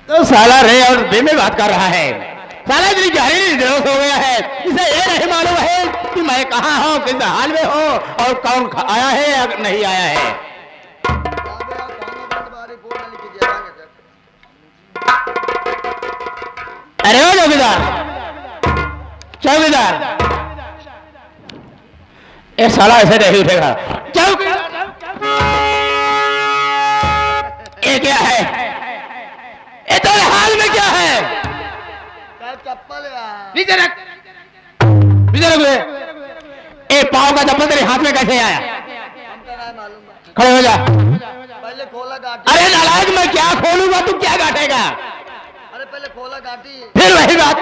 तो साला रे और बे में बात कर रहा है। साला इतनी गहरी निर्दोष हो गया है, इसे ये नहीं मालूम है कि मैं कहाँ हूँ, किस हाल में हूँ और कौन आया है या नहीं आया है। अरे ओ चौकीदार, चौकीदार, ये साला ऐसे नहीं उठेगा। ये क्या है? ये तेरे हाल में क्या है? चप्पल नीचे रख, नीचे रख। ए पाँव का चप्पल तेरे हाथ में कैसे आया? खड़े हो जा। पहले खोला गाटी। अरे नालायक, मैं क्या खोलूंगा, तू क्या गाटेगा? अरे पहले खोला गाटी। फिर वही बात,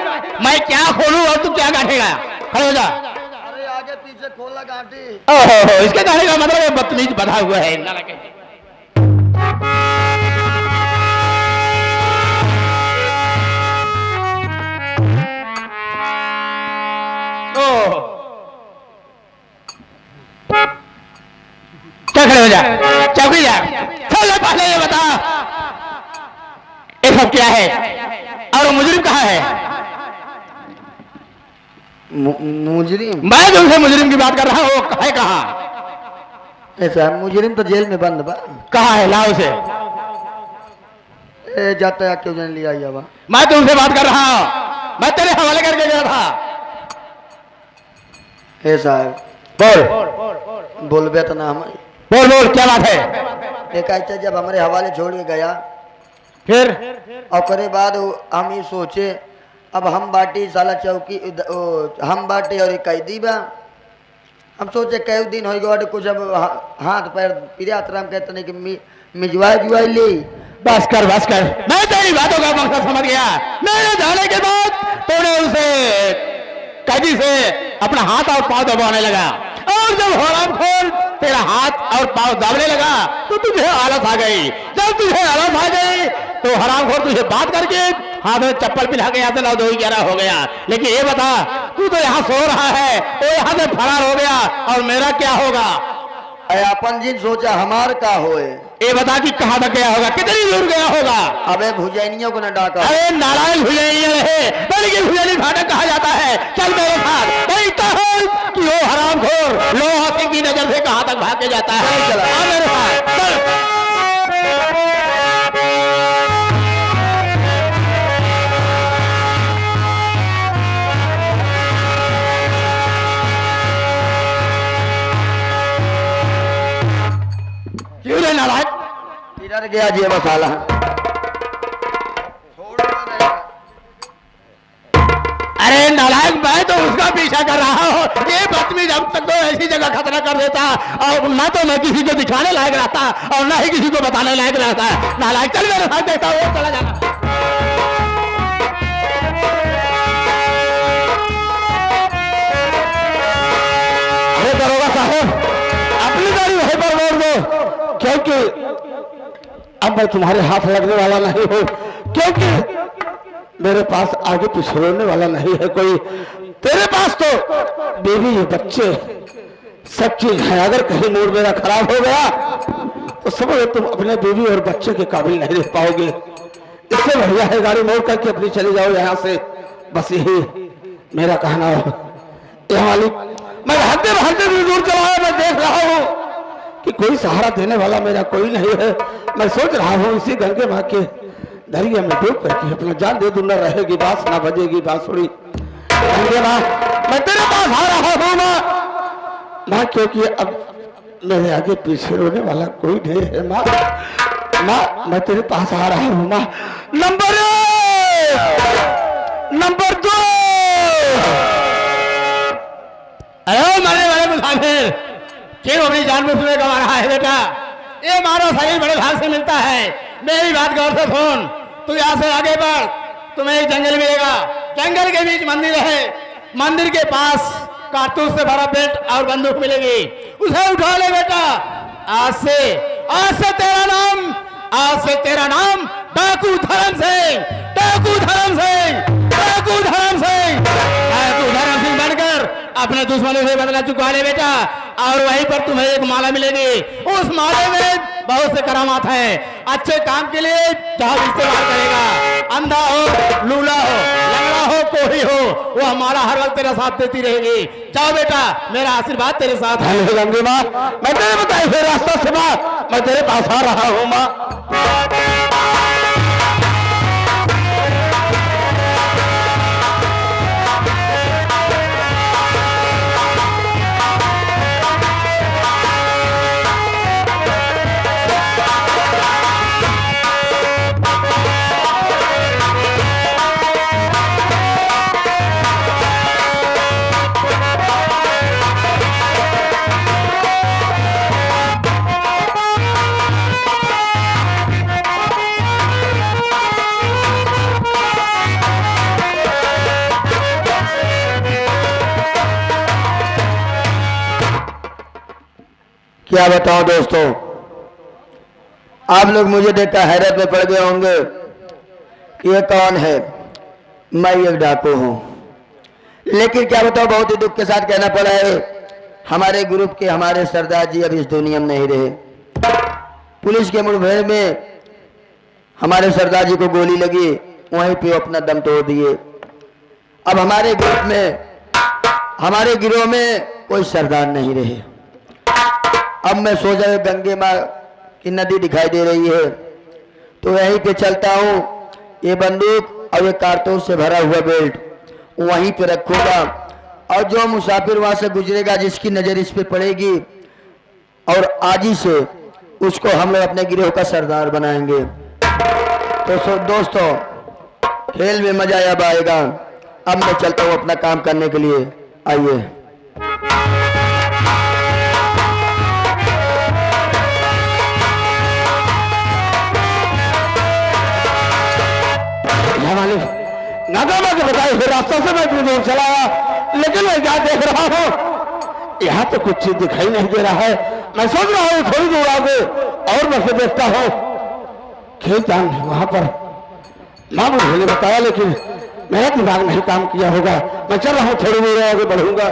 मैं क्या खोलूं और तू क्या गाटेगा? खड़े हो जा। अरे आगे पीछे खोला गाटी। ओहो, इसके गाने का मतलब बदतमीज बधा हुआ है। नालायक। क्या खड़े हो जा, चौकी जा। चलो पहले ये बता, ये सब क्या है और मुजरिम कहाँ है? मुजरिम? मैं तुमसे मुजरिम की बात कर रहा हूँ, है कहाँ? ऐसा मुजरिम तो जेल में बंद बा। कहाँ है? लाओ से। जाता है क्यों जन लिया बा? मैं तुमसे बात कर रहा हूँ, मैं तेरे हवाले करके गया था। ऐसा है, बोल बोलबे तो ना हमारी। बोल बोल, क्या बात है? एक ऐसा जब हमारे हवाले छोड़ के गया, फिर और करे बाद हम ये सोचे अब हम बाटी साला चौकी हम बाटी और एक कैदी बा। हम सोचे कई दिन हो गए कुछ अब हाथ पैर पिरातराम कहते नहीं कि मिजवाई जुआई ले। बस कर, बस कर, मैं तेरी बातों का मकसद समझ गया। मेरे जाने के बाद तूने उसे कैदी से अपना हाथ और पांव दबाने लगा, और जब हरामखोर तेरा हाथ और पांव दबाने लगा तो तुझे आलस आ गई। जब तुझे आलस आ गई तो हरामखोर तुझे बात करके हाथ में चप्पल पिला के यहाँ से 9-2-11 हो गया। लेकिन ये बता, तू तो यहाँ सो रहा है, वो यहाँ से फरार हो गया, और मेरा क्या होगा? अपन जिन सोचा हमार का होए। ये बता कि कहाँ तक गया होगा, कितनी दूर गया होगा? अबे भुजैनियों को न डाका। अरे नारायण भुजैनिया रहे, बल्कि भुजैनी फाटक कहा जाता है। चल मेरे साथ, देखता हूँ कि वो हरामखोर लोहा सिंह की नजर से कहाँ तक भाग के जाता है। आ मेरे साथ चल। क्यों रे नालायक? इधर गया जी मसाला। अरे नालायक, मैं तो उसका पीछा कर रहा हूँ। ये बदतमीज अब तक तो ऐसी जगह खतरा कर देता, और ना तो मैं किसी को दिखाने लायक रहता और ना ही किसी को बताने लायक रहता। नालायक, चल मेरे साथ, देखता हूँ चला जाना। अरे दरोगा साहब, अपनी गाड़ी वहीं पर मोड़ दो, क्योंकि अब मैं तुम्हारे हाथ लगने वाला नहीं हूँ, क्योंकि मेरे पास आगे पीछे रोने वाला नहीं है कोई। तेरे पास तो बेबी बच्चे सब चीज है। अगर कहीं मूड मेरा खराब हो गया तो समझो तुम अपने बेबी और बच्चे के काबिल नहीं रह पाओगे। इससे बढ़िया है गाड़ी मोड़ करके अपनी चले जाओ यहाँ से। बस यही मेरा कहना हो। ये मालिक, मैं भागते भागते भी दूर चला आया, मैं देख रहा हूँ कि कोई सहारा देने वाला मेरा कोई नहीं है। मैं सोच रहा हूँ इसी गंगे माँ के दरिया में डूब करके अपना जान दे दूं, न रहेगी बांस, ना बजेगी बांसुरी। गंगे माँ, मैं तेरे पास आ रहा हूँ माँ, क्योंकि अब मेरे आगे पीछे रोने वाला कोई नहीं है माँ। माँ, मैं तेरे पास आ रहा हूँ माँ। नंबर 2। अरे मरने वाले मुसाफिर, क्यों अपनी जान में तुम्हें गंवा रहा है बेटा? ये मारो सही बड़े भाग से मिलता है। मेरी बात गौर से सुन, तू यहाँ से आगे बढ़, तुम्हें एक जंगल मिलेगा। जंगल के बीच मंदिर है, मंदिर के पास कारतूस से भरा बेल्ट और बंदूक मिलेगी, उसे उठा ले बेटा। आज से तेरा नाम डाकू धर्म सिंह, डाकू धर्म सिंह, डाकू धर्म सिंह, डाकू धर्म सिंह बनकर अपने दुश्मनों से बदला चुका ले बेटा। और वहीं पर तुम्हें एक माला मिलेगी, उस माले में बहुत से करामात हैं। अच्छे काम के लिए जहाज इस्तेमाल करेगा, अंधा हो, लूला हो, लंगड़ा हो, कोई हो, वो हमारा हर वक्त तेरा साथ देती रहेगी। जाओ बेटा, मेरा आशीर्वाद तेरे साथ है। धन्य हो गंगे माँ, मैं तेरे बताए हुए रास्ता से माँ मैं तेरे पास आ रहा हूँ माँ। क्या बताऊं दोस्तों, आप लोग मुझे देखकर हैरत में पड़ गए होंगे कि ये कौन है। मैं एक डाकू हूं, लेकिन क्या बताऊं, बहुत ही दुख के साथ कहना पड़ा है, हमारे ग्रुप के हमारे सरदार जी अब इस दुनिया में नहीं रहे। पुलिस के मुठभेड़ में हमारे सरदार जी को गोली लगी, वहीं पे अपना दम तोड़ दिए। अब हमारे ग्रुप में, हमारे गिरोह में कोई सरदार नहीं रहे। अब मैं सोचा गंगे माँ की नदी दिखाई दे रही है, तो यहीं पे चलता हूँ। ये बंदूक और ये कारतूस से भरा हुआ बेल्ट वहीं पे रखूंगा, और जो मुसाफिर वहां से गुजरेगा, जिसकी नजर इस पे पड़ेगी, और आज ही से उसको हम लोग अपने गिरोह का सरदार बनाएंगे। तो दोस्तों, खेल में मजा अब आएगा। अब मैं चलता हूँ अपना काम करने के लिए। आइए। नागामा के बताए हुए रास्ता से मैं इतनी दूर चला आया, लेकिन मैं क्या देख रहा हूँ, यहाँ तो कुछ चीज दिखाई नहीं दे रहा है। मैं सोच रहा हूँ थोड़ी दूर आगे और मैं फिर देखता हूँ। खेत वहां पर माँ मुझे ने बताया, लेकिन मेरा दिमाग नहीं काम किया होगा। मैं चल रहा हूँ, थोड़ी देर आगे बढ़ूंगा।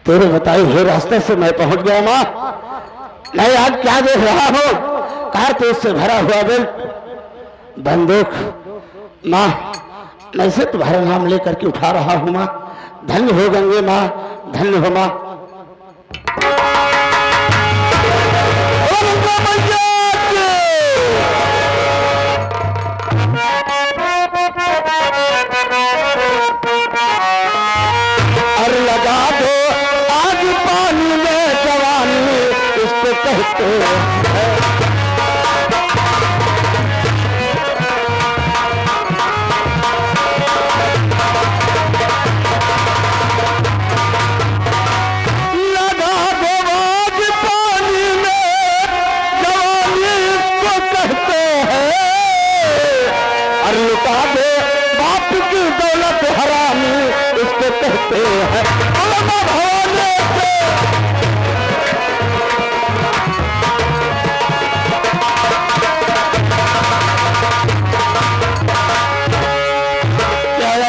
तेरे बताए हुए रास्ते से मैं पहुंच गया माँ। मैं आज क्या देख रहा हूँ, कारतूस से भरा हुआ बेल्ट, बंदूक। माँ, मैं इसे तुम्हारा नाम लेकर के उठा रहा हूँ माँ। धन्य हो गंगे माँ, धन्य हो माँ। और लगा दो आज पानी में जवानी, इसको कहते हैं।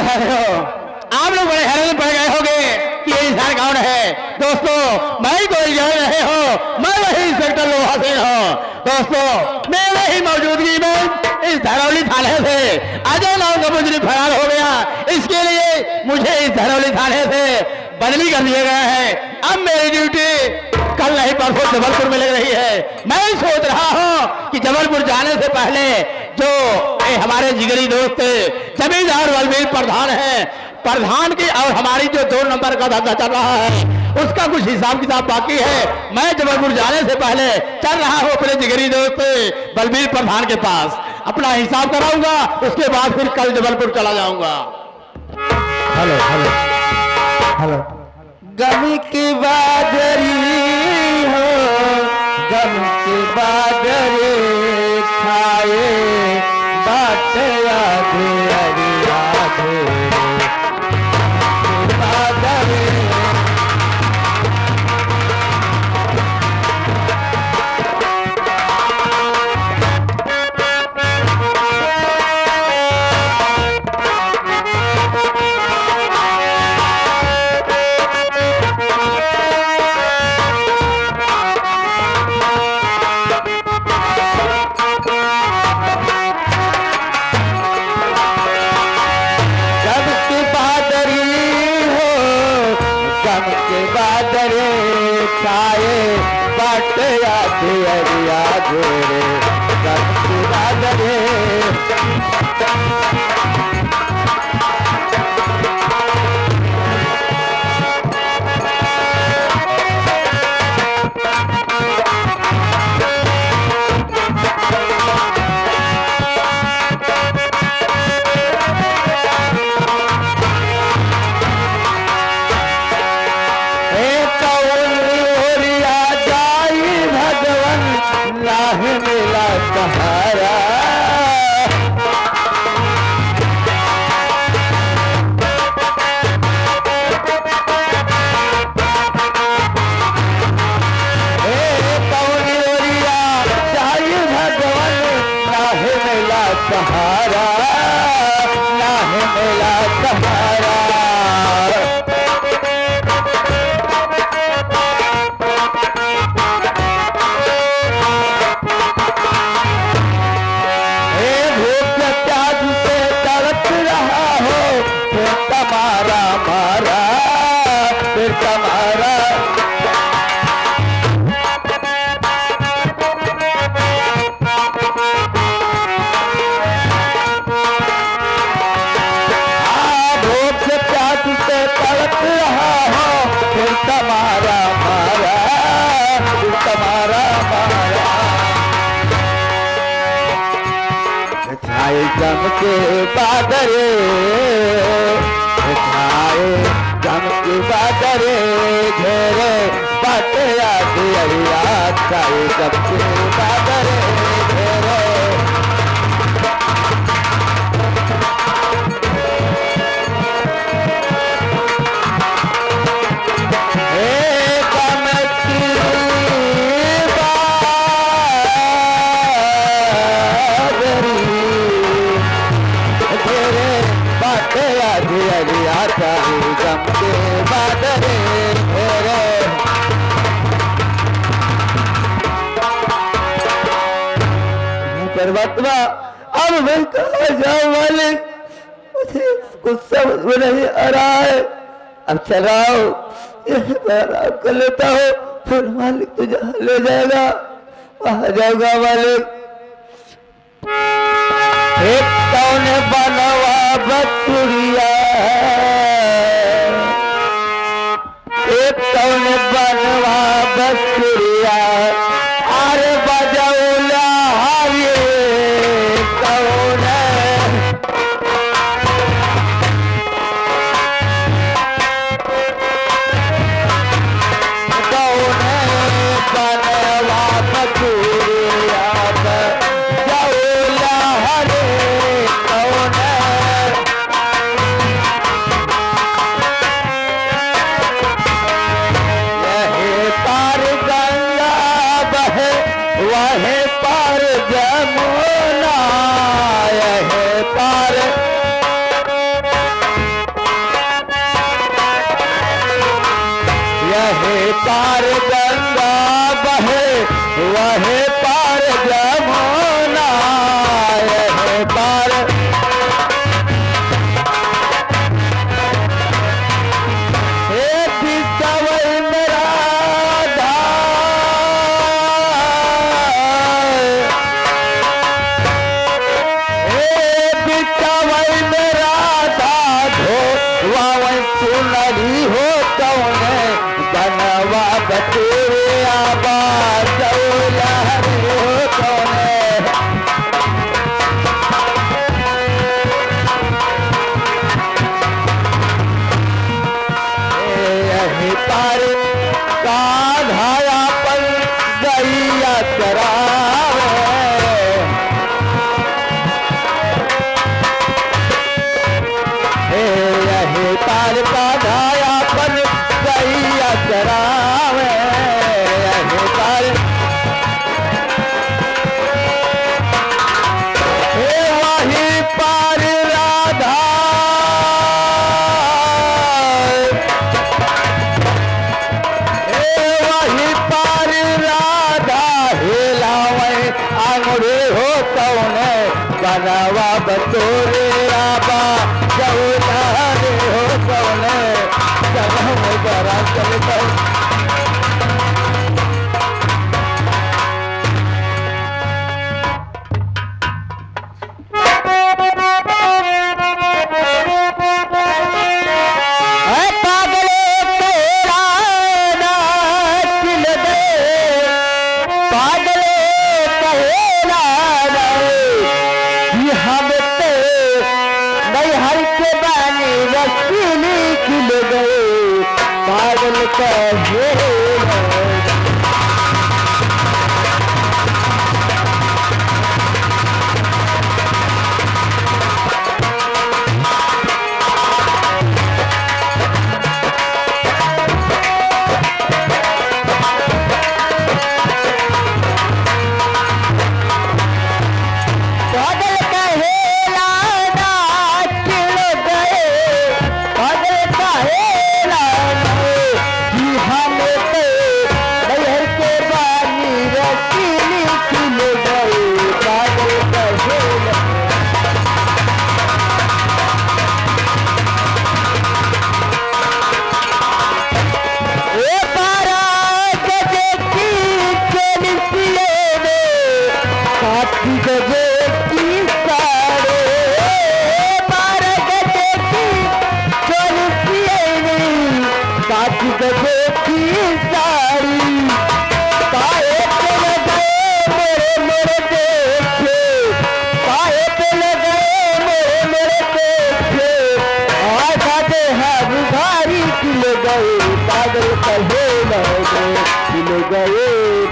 कहते हैं आप लोग बड़े हैरान पड़ गए होंगे कि ये इंसान कौन है। दोस्तों, मैं ही कोई जान रहे हो, मैं वही इंस्पेक्टर लोहा सिंह हूँ। दोस्तों, मेरे ही मौजूदगी में इस धरौली थाने से अजय नाम का मुजरिम फरार हो गया। इसके लिए मुझे इस धरौली थाने से बदली कर दिया गया है। अब मेरी ड्यूटी कल नहीं परसों जबलपुर में लग रही है। मैं सोच रहा हूँ कि जबलपुर जाने से पहले जो हमारे जिगरी दोस्त जमींदार बलबीर प्रधान है, प्रधान की और हमारी जो 2 नंबर का धंधा चल रहा है, उसका कुछ हिसाब किताब बाकी है। मैं जबलपुर जाने से पहले चल रहा हूँ अपने जिगरी दोस्त बलबीर प्रधान के पास, अपना हिसाब कराऊंगा। उसके बाद फिर कल जबलपुर चला जाऊंगा। Hello hello hello. गम की बादरी हो, गम की बादरी छाए, बात याद अरे याद बादरी। गम के बादरे छाए बाट याद अरिया घेरे गम के बादरे मिला सहारा सहारा नाहे मिला सहारा तुम्हारा मारा फिर तुम्हारा भूख से प्यास से तड़प रहा हो फिर तुम्हारा मारा फिर तुम्हारा मारा छाए जम के बादरे गम की बादरे घेरे बाट याद अरिया छाए गम की बादरे घेरे गम की बादरी घेरे बाट याद अरिया छाए गम के बादरे घेरे परमात्मा अब मैं कहा जाऊं मालिक मुझे कुछ समझ में नहीं आ रहा है अब चलाओ यही मैं आराम कर लेता हूँ फिर मालिक तुझे ले जाएगा वहां जाऊंगा मालिक एक कौन बनवा बचुरिया एक कौन बनवा बचुरिया अरे बजौला हरे कौन कौन बनवा बचुरिया बजौला हरे कौन पार गंगा बहे वहे पार जमुना यहे पार यहे पार गंगा बहे वहे पार जमुना यहे पार चुनरी हो कौन बनवा बचुरिया बाजौला आराम कर लेता हूँ।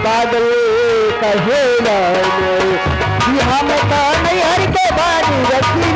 बादल कहे हम तो नहीं हर के बानी रखी